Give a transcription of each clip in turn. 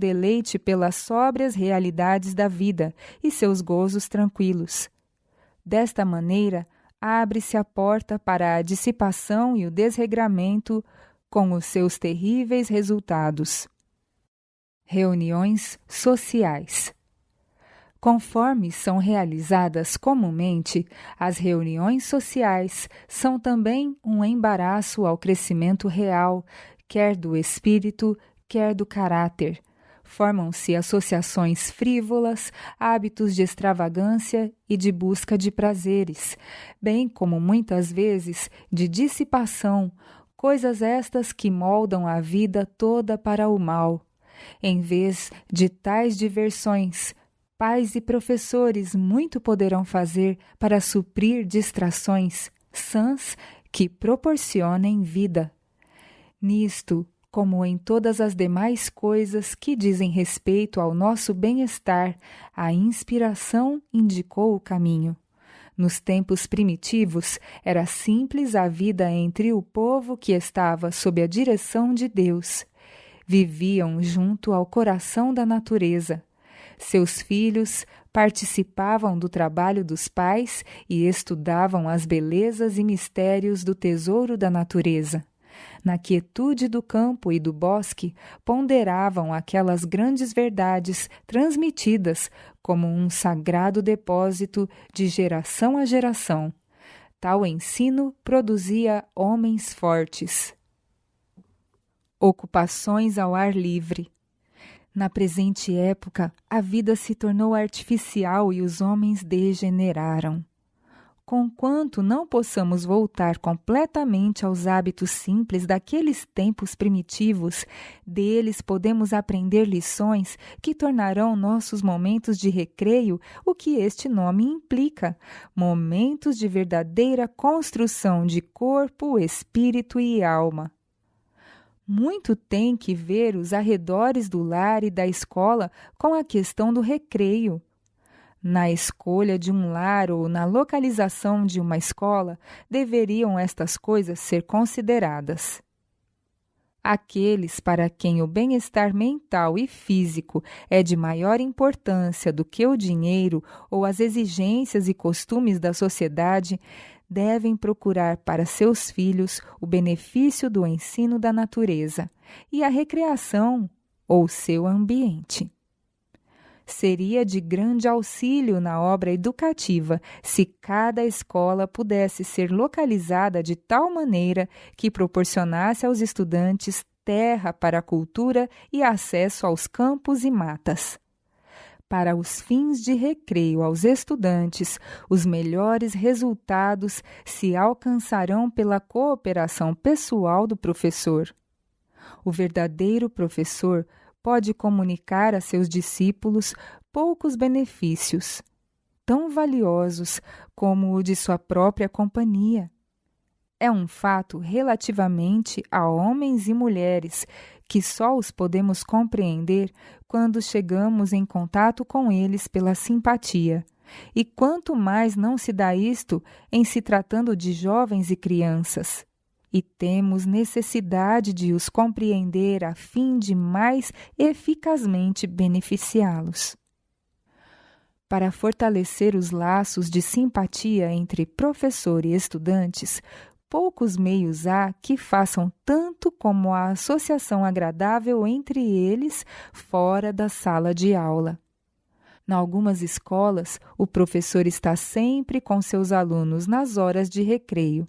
deleite pelas sóbrias realidades da vida e seus gozos tranquilos. Desta maneira, abre-se a porta para a dissipação e o desregramento, com os seus terríveis resultados. Reuniões sociais. Conforme são realizadas comumente, as reuniões sociais são também um embaraço ao crescimento real, quer do espírito, quer do caráter. Formam-se associações frívolas, hábitos de extravagância e de busca de prazeres, bem como muitas vezes de dissipação, coisas estas que moldam a vida toda para o mal. Em vez de tais diversões, pais e professores muito poderão fazer para suprir distrações sãs que proporcionem vida. Nisto, como em todas as demais coisas que dizem respeito ao nosso bem-estar, a inspiração indicou o caminho. Nos tempos primitivos, era simples a vida entre o povo que estava sob a direção de Deus. Viviam junto ao coração da natureza. Seus filhos participavam do trabalho dos pais e estudavam as belezas e mistérios do tesouro da natureza. Na quietude do campo e do bosque, ponderavam aquelas grandes verdades transmitidas como um sagrado depósito de geração a geração. Tal ensino produzia homens fortes. Ocupações ao ar livre. Na presente época, a vida se tornou artificial e os homens degeneraram. Conquanto não possamos voltar completamente aos hábitos simples daqueles tempos primitivos, deles podemos aprender lições que tornarão nossos momentos de recreio o que este nome implica: momentos de verdadeira construção de corpo, espírito e alma. Muito tem que ver os arredores do lar e da escola com a questão do recreio. Na escolha de um lar ou na localização de uma escola, deveriam estas coisas ser consideradas. Aqueles para quem o bem-estar mental e físico é de maior importância do que o dinheiro ou as exigências e costumes da sociedade, devem procurar para seus filhos o benefício do ensino da natureza e a recreação ou seu ambiente. Seria de grande auxílio na obra educativa se cada escola pudesse ser localizada de tal maneira que proporcionasse aos estudantes terra para a cultura e acesso aos campos e matas. Para os fins de recreio aos estudantes, os melhores resultados se alcançarão pela cooperação pessoal do professor. O verdadeiro professor pode comunicar a seus discípulos poucos benefícios, tão valiosos como o de sua própria companhia. É um fato relativamente a homens e mulheres que só os podemos compreender quando chegamos em contato com eles pela simpatia. E quanto mais não se dá isto em se tratando de jovens e crianças. E temos necessidade de os compreender a fim de mais eficazmente beneficiá-los. Para fortalecer os laços de simpatia entre professor e estudantes, poucos meios há que façam tanto como a associação agradável entre eles fora da sala de aula. Em algumas escolas, o professor está sempre com seus alunos nas horas de recreio.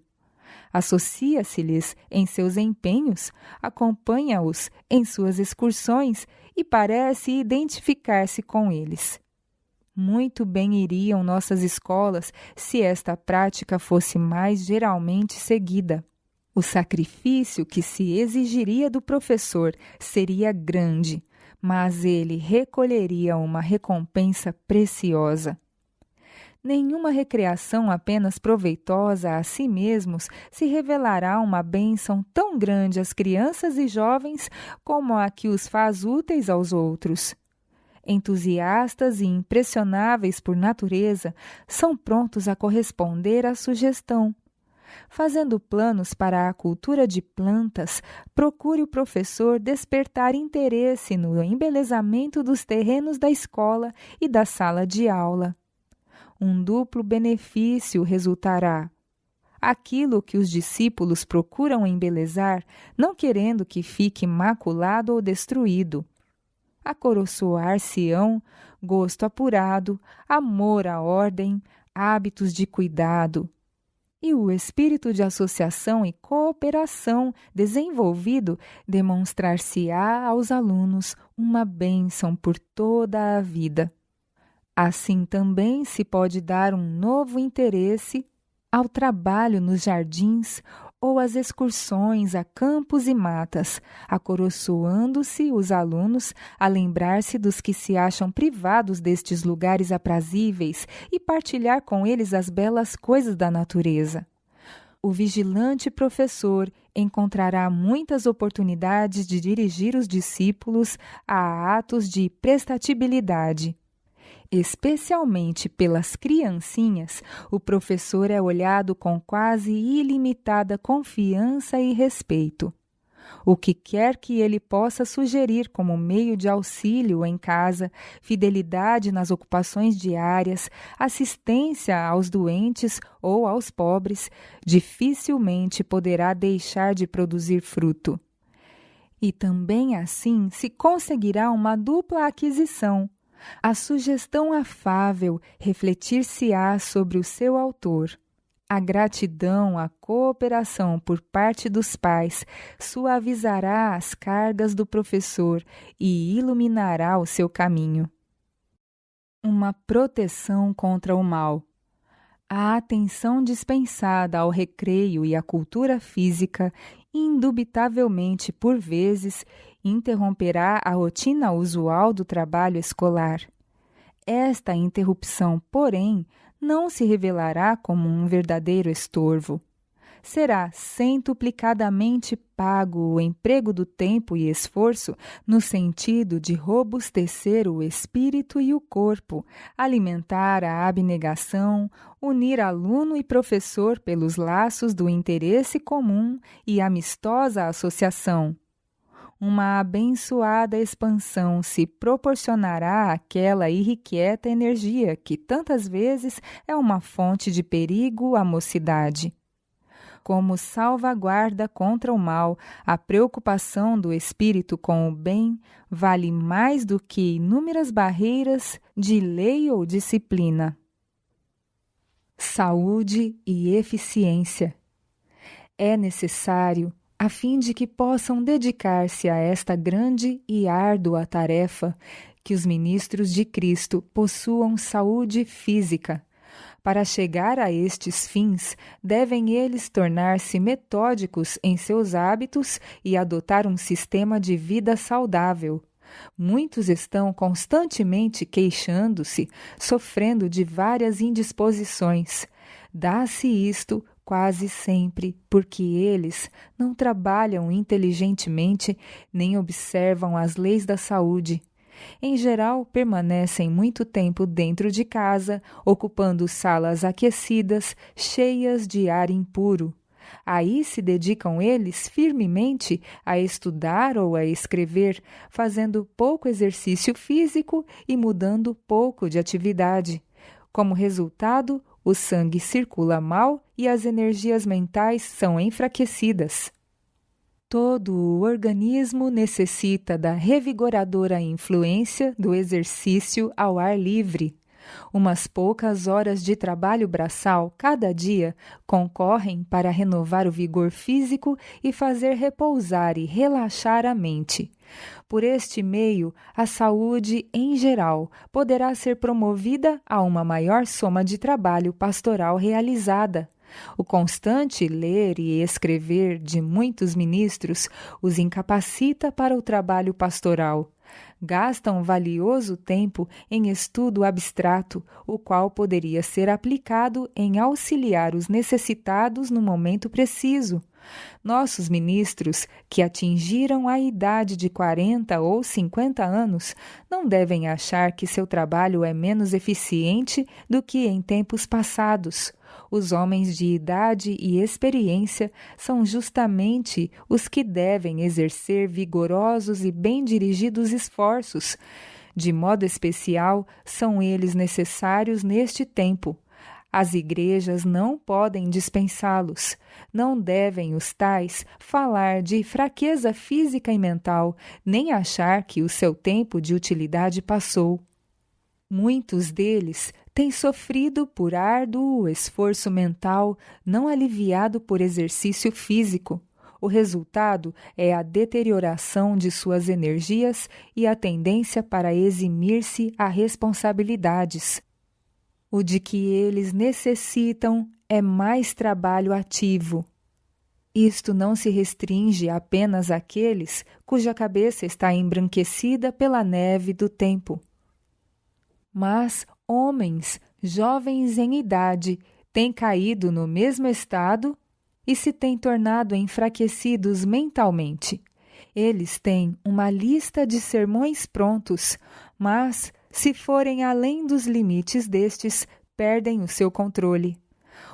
Associa-se-lhes em seus empenhos, acompanha-os em suas excursões e parece identificar-se com eles. Muito bem iriam nossas escolas se esta prática fosse mais geralmente seguida. O sacrifício que se exigiria do professor seria grande, mas ele recolheria uma recompensa preciosa. Nenhuma recreação apenas proveitosa a si mesmos se revelará uma bênção tão grande às crianças e jovens como a que os faz úteis aos outros. Entusiastas e impressionáveis por natureza, são prontos a corresponder à sugestão. Fazendo planos para a cultura de plantas, procure o professor despertar interesse no embelezamento dos terrenos da escola e da sala de aula. Um duplo benefício resultará. Aquilo que os discípulos procuram embelezar, não querendo que fique maculado ou destruído. Acoroçoar-se-ão gosto apurado, amor à ordem, hábitos de cuidado. E o espírito de associação e cooperação desenvolvido demonstrar-se-á aos alunos uma bênção por toda a vida. Assim também se pode dar um novo interesse ao trabalho nos jardins ou às excursões a campos e matas, acoroçoando-se os alunos a lembrar-se dos que se acham privados destes lugares aprazíveis e partilhar com eles as belas coisas da natureza. O vigilante professor encontrará muitas oportunidades de dirigir os discípulos a atos de prestatibilidade. Especialmente pelas criancinhas, o professor é olhado com quase ilimitada confiança e respeito. O que quer que ele possa sugerir como meio de auxílio em casa, fidelidade nas ocupações diárias, assistência aos doentes ou aos pobres, dificilmente poderá deixar de produzir fruto. E também assim se conseguirá uma dupla aquisição. A sugestão afável refletir-se-á sobre o seu autor. A gratidão, a cooperação por parte dos pais suavizará as cargas do professor e iluminará o seu caminho. Uma proteção contra o mal. A atenção dispensada ao recreio e à cultura física, indubitavelmente, por vezes, interromperá a rotina usual do trabalho escolar. Esta interrupção, porém, não se revelará como um verdadeiro estorvo. Será centuplicadamente pago o emprego do tempo e esforço no sentido de robustecer o espírito e o corpo, alimentar a abnegação, unir aluno e professor pelos laços do interesse comum e amistosa associação. Uma abençoada expansão se proporcionará àquela irrequieta energia que tantas vezes é uma fonte de perigo à mocidade. Como salvaguarda contra o mal, a preocupação do espírito com o bem vale mais do que inúmeras barreiras de lei ou disciplina. Saúde e eficiência. É necessário, a fim de que possam dedicar-se a esta grande e árdua tarefa, que os ministros de Cristo possuam saúde física. Para chegar a estes fins, devem eles tornar-se metódicos em seus hábitos e adotar um sistema de vida saudável. Muitos estão constantemente queixando-se, sofrendo de várias indisposições. Dá-se isto quase sempre porque eles não trabalham inteligentemente nem observam as leis da saúde. Em geral, permanecem muito tempo dentro de casa, ocupando salas aquecidas, cheias de ar impuro. Aí se dedicam eles firmemente a estudar ou a escrever, fazendo pouco exercício físico e mudando pouco de atividade. Como resultado, o sangue circula mal e as energias mentais são enfraquecidas. Todo o organismo necessita da revigoradora influência do exercício ao ar livre. Umas poucas horas de trabalho braçal cada dia concorrem para renovar o vigor físico e fazer repousar e relaxar a mente. Por este meio, a saúde, em geral, poderá ser promovida a uma maior soma de trabalho pastoral realizada. O constante ler e escrever de muitos ministros os incapacita para o trabalho pastoral. Gastam valioso tempo em estudo abstrato, o qual poderia ser aplicado em auxiliar os necessitados no momento preciso, Nossos ministros, que atingiram a idade de 40 ou 50 anos, não devem achar que seu trabalho é menos eficiente do que em tempos passados. Os homens de idade e experiência são justamente os que devem exercer vigorosos e bem dirigidos esforços. De modo especial, são eles necessários neste tempo. As igrejas não podem dispensá-los. Não devem os tais falar de fraqueza física e mental, nem achar que o seu tempo de utilidade passou. Muitos deles têm sofrido por árduo esforço mental, não aliviado por exercício físico. O resultado é a deterioração de suas energias e a tendência para eximir-se a responsabilidades. O de que eles necessitam é mais trabalho ativo. Isto não se restringe apenas àqueles cuja cabeça está embranquecida pela neve do tempo. Mas homens, jovens em idade, têm caído no mesmo estado e se têm tornado enfraquecidos mentalmente. Eles têm uma lista de sermões prontos, mas, se forem além dos limites destes, perdem o seu controle.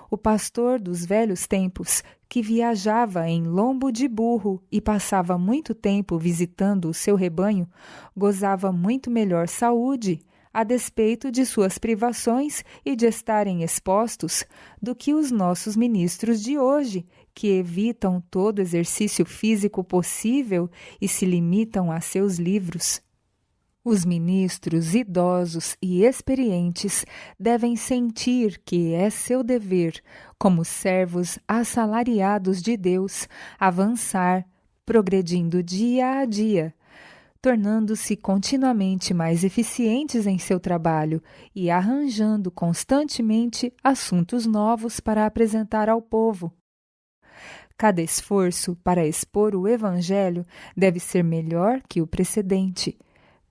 O pastor dos velhos tempos, que viajava em lombo de burro e passava muito tempo visitando o seu rebanho, gozava muito melhor saúde, a despeito de suas privações e de estarem expostos, do que os nossos ministros de hoje, que evitam todo exercício físico possível e se limitam a seus livros. Os ministros idosos e experientes devem sentir que é seu dever, como servos assalariados de Deus, avançar, progredindo dia a dia, tornando-se continuamente mais eficientes em seu trabalho e arranjando constantemente assuntos novos para apresentar ao povo. Cada esforço para expor o Evangelho deve ser melhor que o precedente.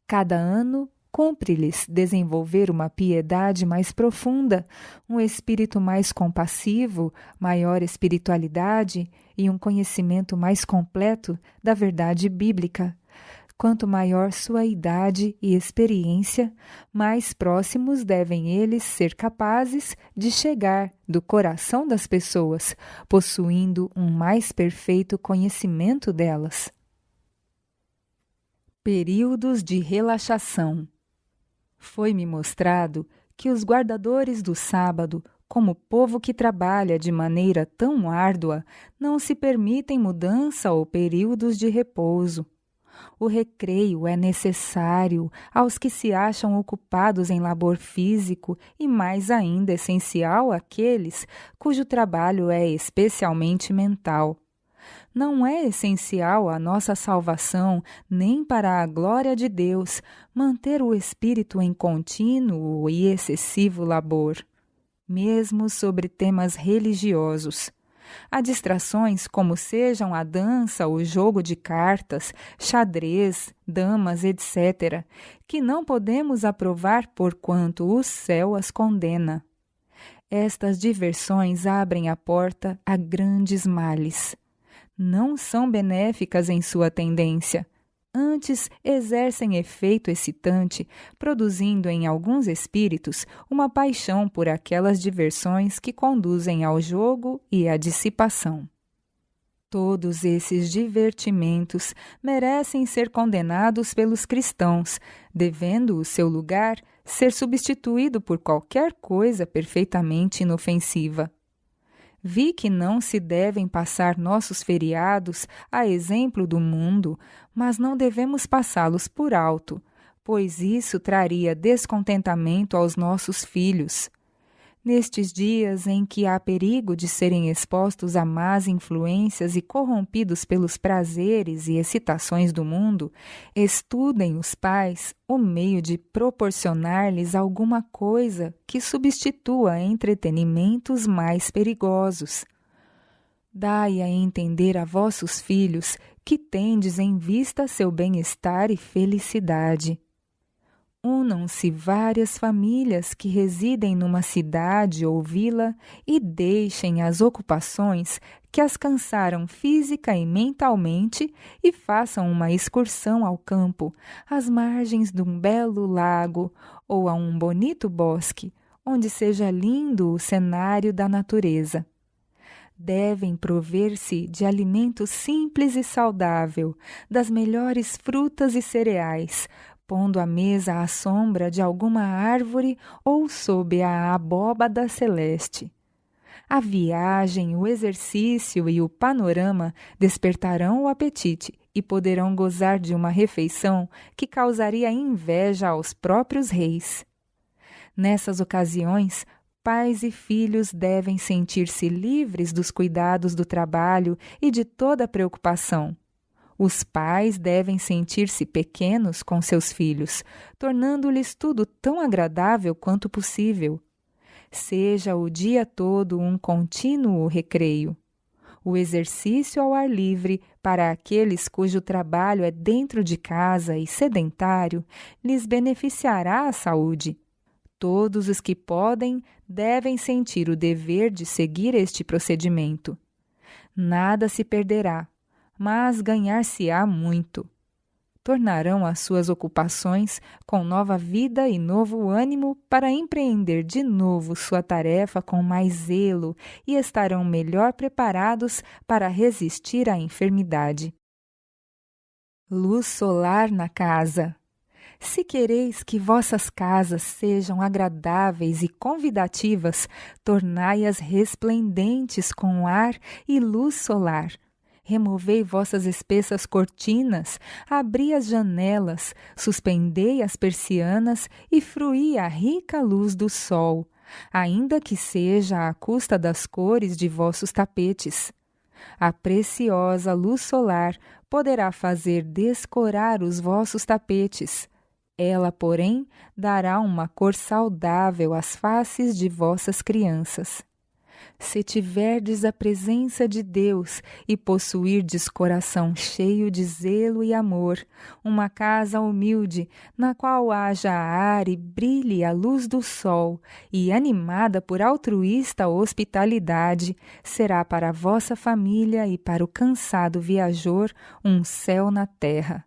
Cada ano, cumpre-lhes desenvolver uma piedade mais profunda, um espírito mais compassivo, maior espiritualidade e um conhecimento mais completo da verdade bíblica. Quanto maior sua idade e experiência, mais próximos devem eles ser capazes de chegar do coração das pessoas, possuindo um mais perfeito conhecimento delas. Períodos de relaxação. Foi-me mostrado que os guardadores do sábado, como povo que trabalha de maneira tão árdua, não se permitem mudança ou períodos de repouso. O recreio é necessário aos que se acham ocupados em labor físico e, mais ainda, essencial àqueles cujo trabalho é especialmente mental. Não é essencial à nossa salvação, nem para a glória de Deus, manter o espírito em contínuo e excessivo labor, mesmo sobre temas religiosos. Há distrações como sejam a dança, o jogo de cartas, xadrez, damas, etc., que não podemos aprovar porquanto o céu as condena. Estas diversões abrem a porta a grandes males. Não são benéficas em sua tendência. Antes, exercem efeito excitante, produzindo em alguns espíritos uma paixão por aquelas diversões que conduzem ao jogo e à dissipação. Todos esses divertimentos merecem ser condenados pelos cristãos, devendo o seu lugar ser substituído por qualquer coisa perfeitamente inofensiva. Vi que não se devem passar nossos feriados a exemplo do mundo, mas não devemos passá-los por alto, pois isso traria descontentamento aos nossos filhos. Nestes dias em que há perigo de serem expostos a más influências e corrompidos pelos prazeres e excitações do mundo, estudem os pais o meio de proporcionar-lhes alguma coisa que substitua entretenimentos mais perigosos. Dai a entender a vossos filhos que tendes em vista seu bem-estar e felicidade. Unam-se várias famílias que residem numa cidade ou vila e deixem as ocupações que as cansaram física e mentalmente e façam uma excursão ao campo, às margens de um belo lago ou a um bonito bosque, onde seja lindo o cenário da natureza. Devem prover-se de alimento simples e saudável, das melhores frutas e cereais, pondo a mesa à sombra de alguma árvore ou sob a abóbada celeste. A viagem, o exercício e o panorama despertarão o apetite e poderão gozar de uma refeição que causaria inveja aos próprios reis. Nessas ocasiões, pais e filhos devem sentir-se livres dos cuidados do trabalho e de toda preocupação. Os pais devem sentir-se pequenos com seus filhos, tornando-lhes tudo tão agradável quanto possível. Seja o dia todo um contínuo recreio. O exercício ao ar livre, para aqueles cujo trabalho é dentro de casa e sedentário, lhes beneficiará a saúde. Todos os que podem devem sentir o dever de seguir este procedimento. Nada se perderá, mas ganhar-se-á muito. Tornarão as suas ocupações com nova vida e novo ânimo para empreender de novo sua tarefa com mais zelo e estarão melhor preparados para resistir à enfermidade. Luz solar na casa. Se quereis que vossas casas sejam agradáveis e convidativas, tornai-as resplendentes com ar e luz solar. Removei vossas espessas cortinas, abri as janelas, suspendei as persianas e fruí a rica luz do sol, ainda que seja à custa das cores de vossos tapetes. A preciosa luz solar poderá fazer descorar os vossos tapetes. Ela, porém, dará uma cor saudável às faces de vossas crianças. Se tiverdes a presença de Deus e possuirdes coração cheio de zelo e amor, uma casa humilde, na qual haja ar e brilhe a luz do sol, e animada por altruísta hospitalidade, será para a vossa família e para o cansado viajor um céu na terra.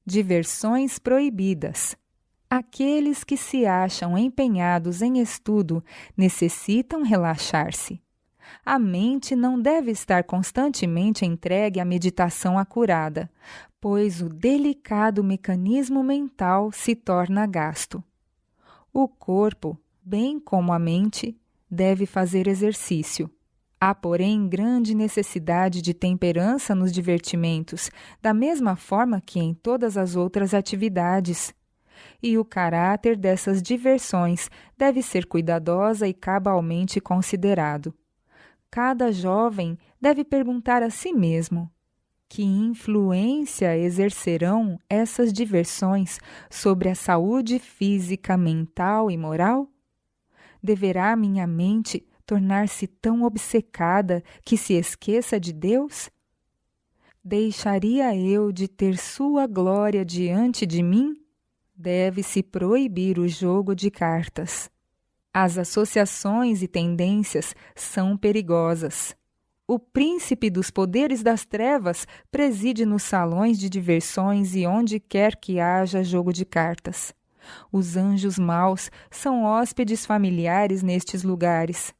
Diversões proibidas. Aqueles que se acham empenhados em estudo necessitam relaxar-se. A mente não deve estar constantemente entregue à meditação acurada, pois o delicado mecanismo mental se torna gasto. O corpo, bem como a mente, deve fazer exercício. Há, porém, grande necessidade de temperança nos divertimentos, da mesma forma que em todas as outras atividades. E o caráter dessas diversões deve ser cuidadosa e cabalmente considerado. Cada jovem deve perguntar a si mesmo: que influência exercerão essas diversões sobre a saúde física, mental e moral? Deverá minha mente tornar-se tão obcecada que se esqueça de Deus? Deixaria eu de ter sua glória diante de mim? Deve-se proibir o jogo de cartas. As associações e tendências são perigosas. O príncipe dos poderes das trevas preside nos salões de diversões e onde quer que haja jogo de cartas. Os anjos maus são hóspedes familiares nestes lugares.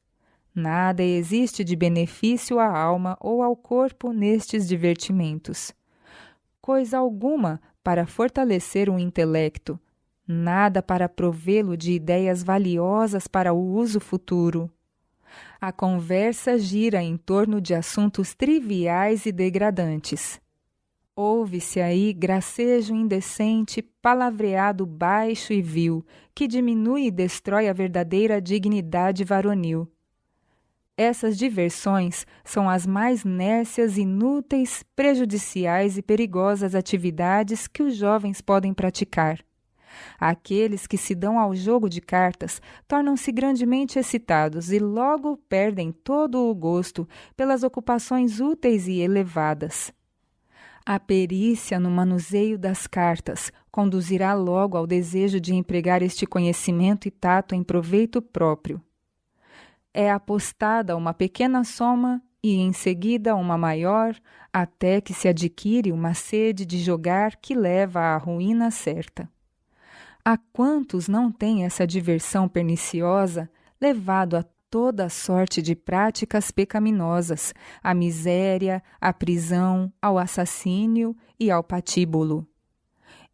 Nada existe de benefício à alma ou ao corpo nestes divertimentos. Coisa alguma para fortalecer o intelecto, nada para provê-lo de ideias valiosas para o uso futuro. A conversa gira em torno de assuntos triviais e degradantes. Ouve-se aí gracejo indecente, palavreado baixo e vil, que diminui e destrói a verdadeira dignidade varonil. Essas diversões são as mais nércias, inúteis, prejudiciais e perigosas atividades que os jovens podem praticar. Aqueles que se dão ao jogo de cartas tornam-se grandemente excitados e logo perdem todo o gosto pelas ocupações úteis e elevadas. A perícia no manuseio das cartas conduzirá logo ao desejo de empregar este conhecimento e tato em proveito próprio. É apostada uma pequena soma e em seguida uma maior, até que se adquire uma sede de jogar que leva à ruína certa. Há quantos não têm essa diversão perniciosa levado a toda sorte de práticas pecaminosas, à miséria, à prisão, ao assassínio e ao patíbulo.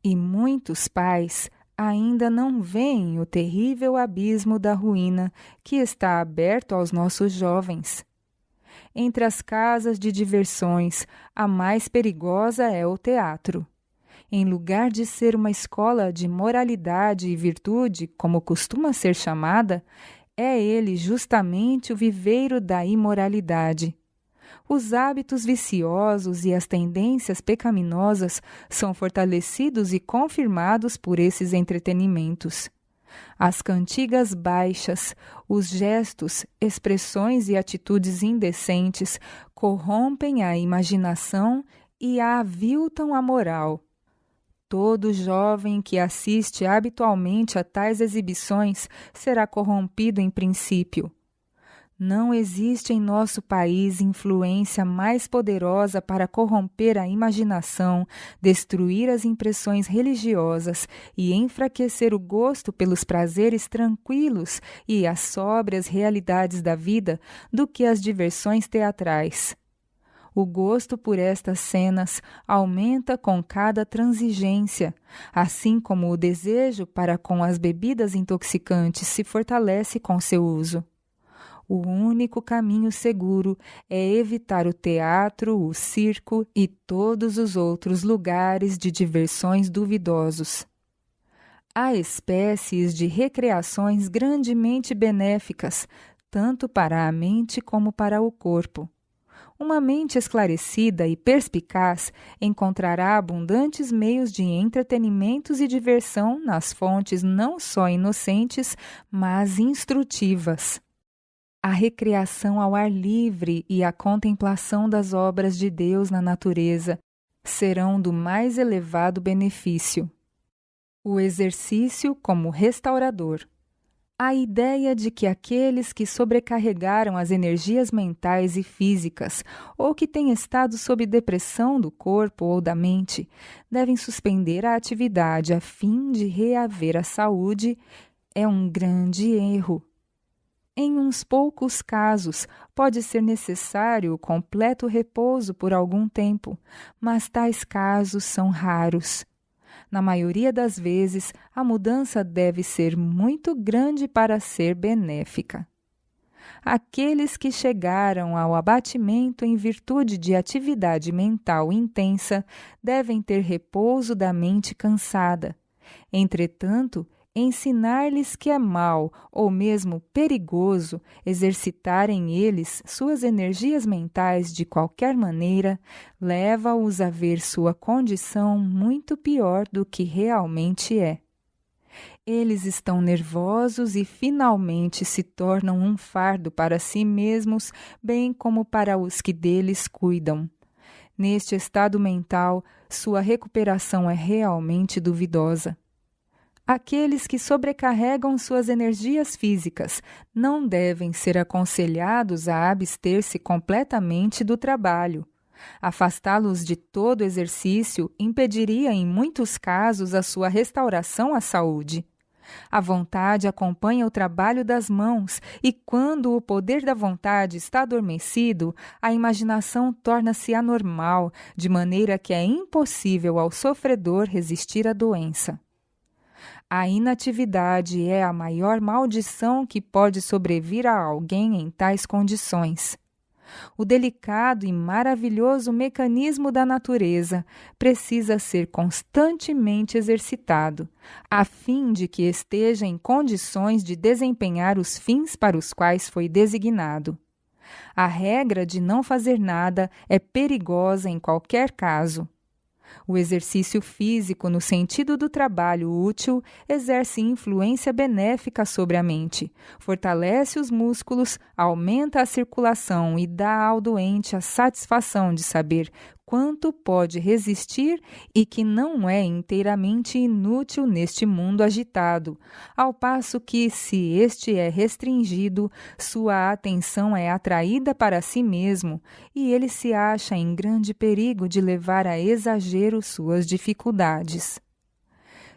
E muitos pais ainda não veem o terrível abismo da ruína que está aberto aos nossos jovens. Entre as casas de diversões, a mais perigosa é o teatro. Em lugar de ser uma escola de moralidade e virtude, como costuma ser chamada, é ele justamente o viveiro da imoralidade. Os hábitos viciosos e as tendências pecaminosas são fortalecidos e confirmados por esses entretenimentos. As cantigas baixas, os gestos, expressões e atitudes indecentes corrompem a imaginação e a aviltam a moral. Todo jovem que assiste habitualmente a tais exibições será corrompido em princípio. Não existe em nosso país influência mais poderosa para corromper a imaginação, destruir as impressões religiosas e enfraquecer o gosto pelos prazeres tranquilos e as sóbrias realidades da vida do que as diversões teatrais. O gosto por estas cenas aumenta com cada transigência, assim como o desejo para com as bebidas intoxicantes se fortalece com seu uso. O único caminho seguro é evitar o teatro, o circo e todos os outros lugares de diversões duvidosos. Há espécies de recreações grandemente benéficas, tanto para a mente como para o corpo. Uma mente esclarecida e perspicaz encontrará abundantes meios de entretenimentos e diversão nas fontes não só inocentes, mas instrutivas. A recreação ao ar livre e a contemplação das obras de Deus na natureza serão do mais elevado benefício. O exercício como restaurador. A ideia de que aqueles que sobrecarregaram as energias mentais e físicas ou que têm estado sob depressão do corpo ou da mente devem suspender a atividade a fim de reaver a saúde é um grande erro. Em uns poucos casos, pode ser necessário o completo repouso por algum tempo, mas tais casos são raros. Na maioria das vezes, a mudança deve ser muito grande para ser benéfica. Aqueles que chegaram ao abatimento em virtude de atividade mental intensa devem ter repouso da mente cansada. Entretanto, ensinar-lhes que é mal ou mesmo perigoso exercitarem eles suas energias mentais de qualquer maneira, leva-os a ver sua condição muito pior do que realmente é. Eles estão nervosos e finalmente se tornam um fardo para si mesmos, bem como para os que deles cuidam. Neste estado mental, sua recuperação é realmente duvidosa. Aqueles que sobrecarregam suas energias físicas não devem ser aconselhados a abster-se completamente do trabalho. Afastá-los de todo exercício impediria, em muitos casos, a sua restauração à saúde. A vontade acompanha o trabalho das mãos e, quando o poder da vontade está adormecido, a imaginação torna-se anormal, de maneira que é impossível ao sofredor resistir à doença. A inatividade é a maior maldição que pode sobrevir a alguém em tais condições. O delicado e maravilhoso mecanismo da natureza precisa ser constantemente exercitado, a fim de que esteja em condições de desempenhar os fins para os quais foi designado. A regra de não fazer nada é perigosa em qualquer caso. O exercício físico, no sentido do trabalho útil, exerce influência benéfica sobre a mente, fortalece os músculos, aumenta a circulação e dá ao doente a satisfação de saber quanto pode resistir e que não é inteiramente inútil neste mundo agitado, ao passo que, se este é restringido, sua atenção é atraída para si mesmo e ele se acha em grande perigo de levar a exagero suas dificuldades.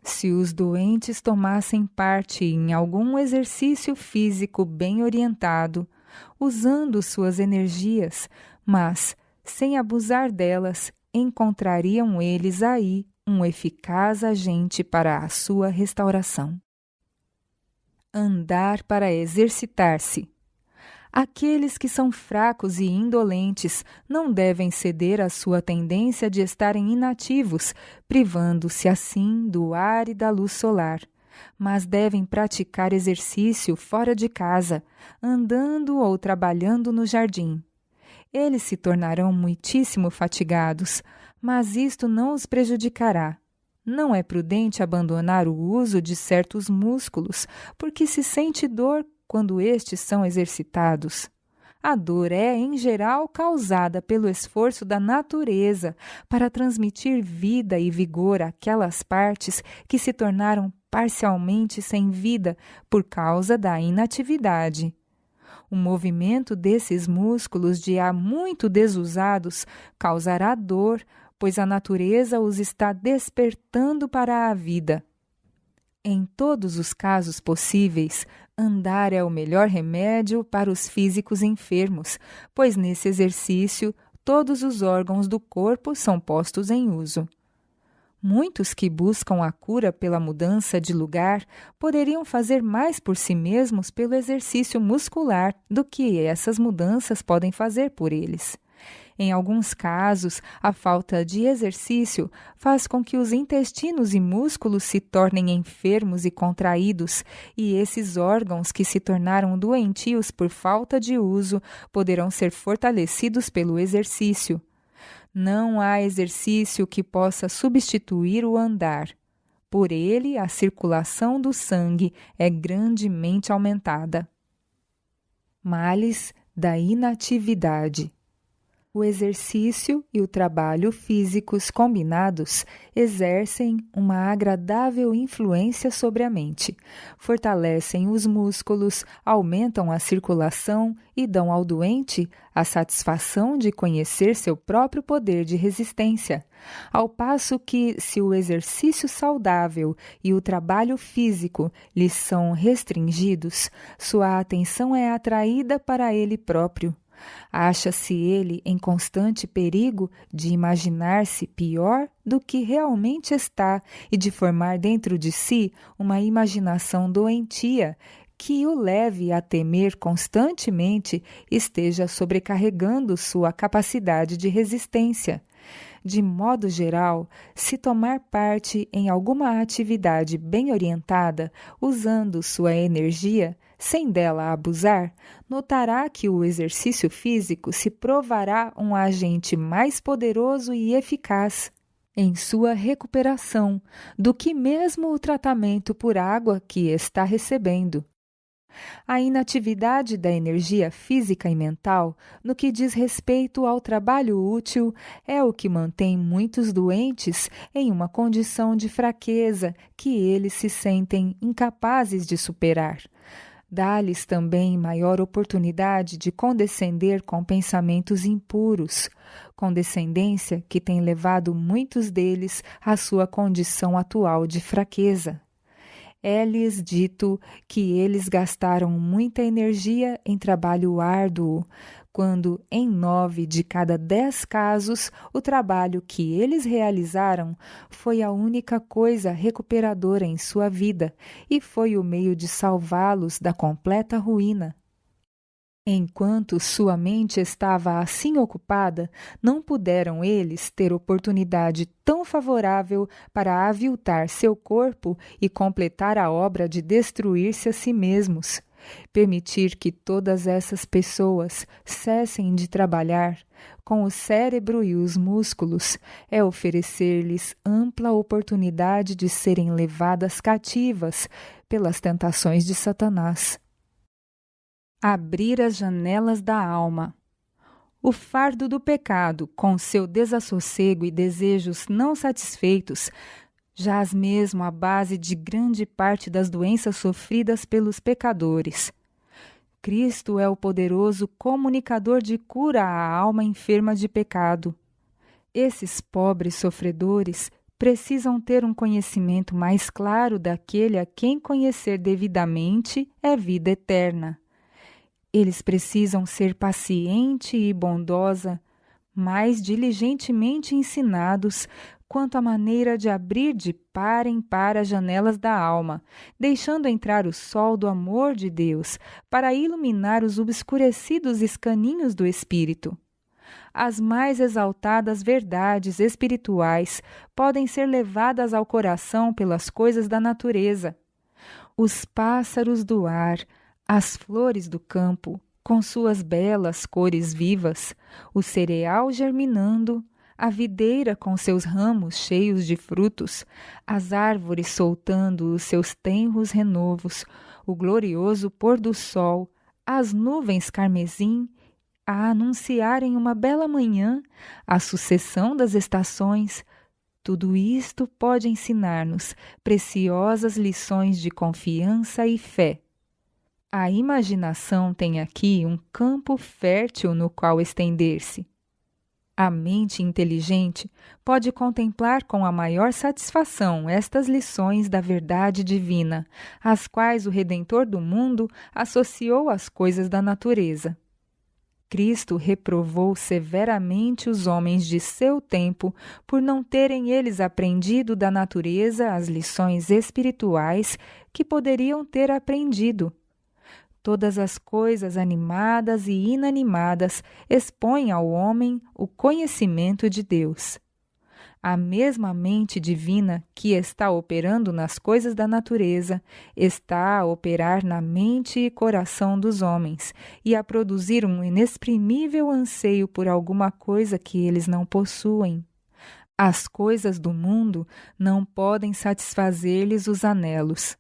Se os doentes tomassem parte em algum exercício físico bem orientado, usando suas energias, mas sem abusar delas, encontrariam eles aí um eficaz agente para a sua restauração. Andar para exercitar-se. Aqueles que são fracos e indolentes não devem ceder à sua tendência de estarem inativos, privando-se assim do ar e da luz solar, mas devem praticar exercício fora de casa, andando ou trabalhando no jardim. Eles se tornarão muitíssimo fatigados, mas isto não os prejudicará. Não é prudente abandonar o uso de certos músculos, porque se sente dor quando estes são exercitados. A dor é, em geral, causada pelo esforço da natureza para transmitir vida e vigor àquelas partes que se tornaram parcialmente sem vida por causa da inatividade. O movimento desses músculos de há muito desusados causará dor, pois a natureza os está despertando para a vida. Em todos os casos possíveis, andar é o melhor remédio para os físicos enfermos, pois nesse exercício todos os órgãos do corpo são postos em uso. Muitos que buscam a cura pela mudança de lugar poderiam fazer mais por si mesmos pelo exercício muscular do que essas mudanças podem fazer por eles. Em alguns casos, a falta de exercício faz com que os intestinos e músculos se tornem enfermos e contraídos, e esses órgãos que se tornaram doentios por falta de uso poderão ser fortalecidos pelo exercício. Não há exercício que possa substituir o andar. Por ele, a circulação do sangue é grandemente aumentada. Males da inatividade. O exercício e o trabalho físicos combinados exercem uma agradável influência sobre a mente, fortalecem os músculos, aumentam a circulação e dão ao doente a satisfação de conhecer seu próprio poder de resistência, ao passo que, se o exercício saudável e o trabalho físico lhes são restringidos, sua atenção é atraída para ele próprio. Acha-se ele em constante perigo de imaginar-se pior do que realmente está e de formar dentro de si uma imaginação doentia que o leve a temer constantemente esteja sobrecarregando sua capacidade de resistência. De modo geral, se tomar parte em alguma atividade bem orientada, usando sua energia, sem dela abusar, notará que o exercício físico se provará um agente mais poderoso e eficaz em sua recuperação do que mesmo o tratamento por água que está recebendo. A inatividade da energia física e mental, no que diz respeito ao trabalho útil, é o que mantém muitos doentes em uma condição de fraqueza que eles se sentem incapazes de superar. Dá-lhes também maior oportunidade de condescender com pensamentos impuros, condescendência que tem levado muitos deles à sua condição atual de fraqueza. É-lhes dito que eles gastaram muita energia em trabalho árduo, quando em 9 de cada 10 casos o trabalho que eles realizaram foi a única coisa recuperadora em sua vida e foi o meio de salvá-los da completa ruína. Enquanto sua mente estava assim ocupada, não puderam eles ter oportunidade tão favorável para aviltar seu corpo e completar a obra de destruir-se a si mesmos. Permitir que todas essas pessoas cessem de trabalhar com o cérebro e os músculos é oferecer-lhes ampla oportunidade de serem levadas cativas pelas tentações de Satanás. Abrir as janelas da alma. O fardo do pecado, com seu desassossego e desejos não satisfeitos, jaz mesmo à base de grande parte das doenças sofridas pelos pecadores. Cristo é o poderoso comunicador de cura à alma enferma de pecado. Esses pobres sofredores precisam ter um conhecimento mais claro daquele a quem conhecer devidamente é vida eterna. Eles precisam ser paciente e bondosa, mais diligentemente ensinados quanto à maneira de abrir de par em par as janelas da alma, deixando entrar o sol do amor de Deus para iluminar os obscurecidos escaninhos do espírito. As mais exaltadas verdades espirituais podem ser levadas ao coração pelas coisas da natureza. Os pássaros do ar, as flores do campo, com suas belas cores vivas, o cereal germinando, a videira com seus ramos cheios de frutos, as árvores soltando os seus tenros renovos, o glorioso pôr do sol, as nuvens carmesim, a anunciarem uma bela manhã, a sucessão das estações, tudo isto pode ensinar-nos preciosas lições de confiança e fé. A imaginação tem aqui um campo fértil no qual estender-se. A mente inteligente pode contemplar com a maior satisfação estas lições da verdade divina, as quais o Redentor do mundo associou às coisas da natureza. Cristo reprovou severamente os homens de seu tempo por não terem eles aprendido da natureza as lições espirituais que poderiam ter aprendido. Todas as coisas animadas e inanimadas expõem ao homem o conhecimento de Deus. A mesma mente divina que está operando nas coisas da natureza está a operar na mente e coração dos homens e a produzir um inexprimível anseio por alguma coisa que eles não possuem. As coisas do mundo não podem satisfazer-lhes os anelos.